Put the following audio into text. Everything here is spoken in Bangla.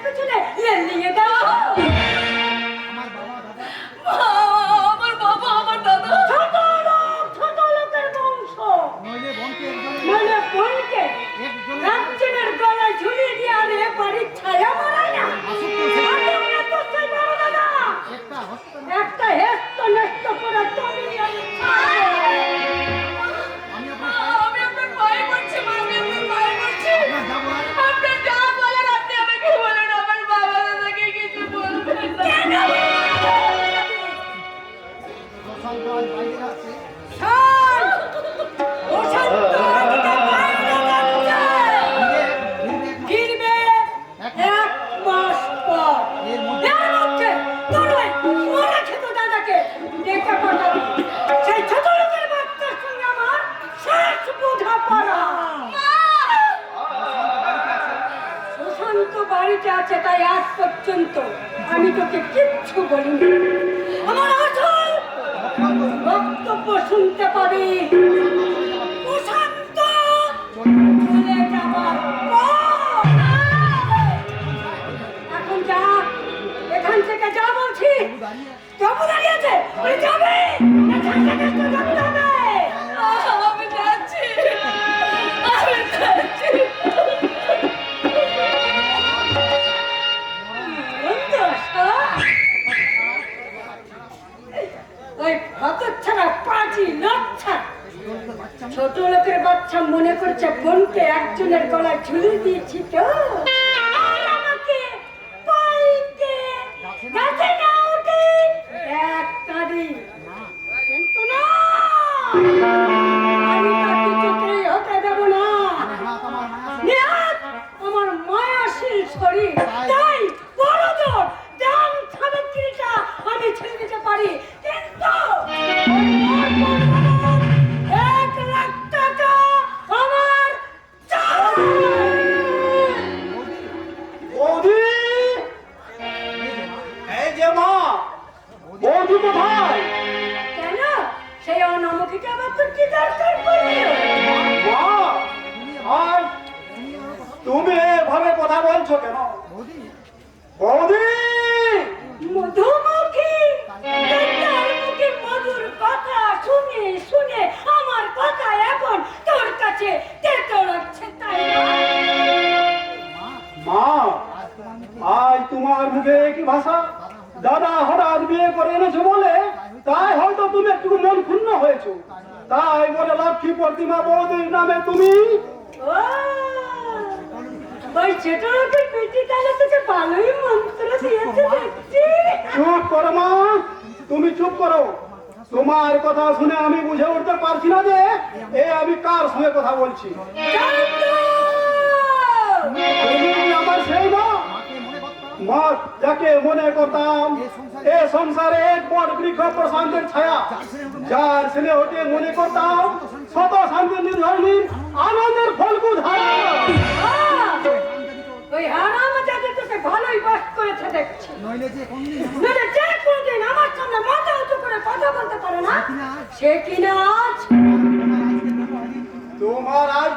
পেছনে পেছনে লেলিয়ে দাও। আমার বাবা আমার দাদা ছোট লোকের বংশ, মানে বোনকে একজনের গলায় ঝুলিয়ে দিয়ে আরে বাড়ির ছায়া মারায় না। একটা হেস্ত নষ্ট করে তুমি আমি আপনার পায়ে পড়ছি মা, আমি আপনার পায়ে পড়ছি। আপনি যা বলেন আপনি আমাকে বলেন, আমার বাবা দাদাকে কিছু বলবেন না। বাড়িতে আছে তাই আজ পর্যন্ত আমি তোকে কিচ্ছু বলিনি। আমার আসল বক্তব্য শুনতে পাবি প্রশান্ত চলে যাবার পর। এখন যা, এখান থেকে যা বলছি। তবু দাঁড়িয়েছে যাবে না, করতে হবে। আমি যাচ্ছি, আমি যাচ্ছি। ছোট লোকের বাচ্চা মনে করছে বোনকে একজনের গলায় ঝুলিয়ে দিয়েছি তো আমাকে গাছে না উঠে এক কাঁদি, কিন্তু না, আমি তার কিছুতেই হতে দেব না। আমার মায়াশীল শরীর, তাই বড় জোর ডান সাবিত্রীটা আমি ছেড়ে দিতে পারি, কিন্তু 1 লাখ টাকা আমার চাই। এই যে মা, বৌদি কোথায়? কেন সেই অনামুখীকে আবার তোর কি দরকার পড়লো? মা, আর তুমি এভাবে কথা বলছো কেন? বৌদি মধুমুখী, তার মুখে মধুর কথা শুনে শুনে আমার কথা এখন তোর কাছে তেতো লাগছে, তাই না? মা, আজ তোমার মুখে কি ভাষা? দাদা হঠাৎ বিয়ে করে এনেছো বলে তাই হয়তো তুমি একটু মন ক্ষুণ্ণ হয়েছো, তাই বলে লক্ষ্মী প্রতিমা বৌদির নামে তুমি ওই ছোট লোকের পেটি তাহলে তোকে ভালোই মন্ত্র দিয়েছে দেখছি। চুপ করো মা, তুমি চুপ করো। তোমার কথা শুনে আমি বুঝে উঠতে পারছি না যে আমি কার সঙ্গে কথা বলছি। তুমি আমার সেই মা যাকে মনে করতাম এ সংসারে এক বড় বৃক্ষ প্রশান্তের ছায়া, যার ছেলে হতে মনে করতাম শত শান্তির নির্ঝরণীর আনন্দের ফলকু ধারা। ওই হারামজাদা তোকে ভালোই বাস করেছে দেখছি। নইলে যে কোনদিন আমার সামনে মাথা উঁচু করে কথা বলতে পারে না, সে কিনা আজ তোমার আজ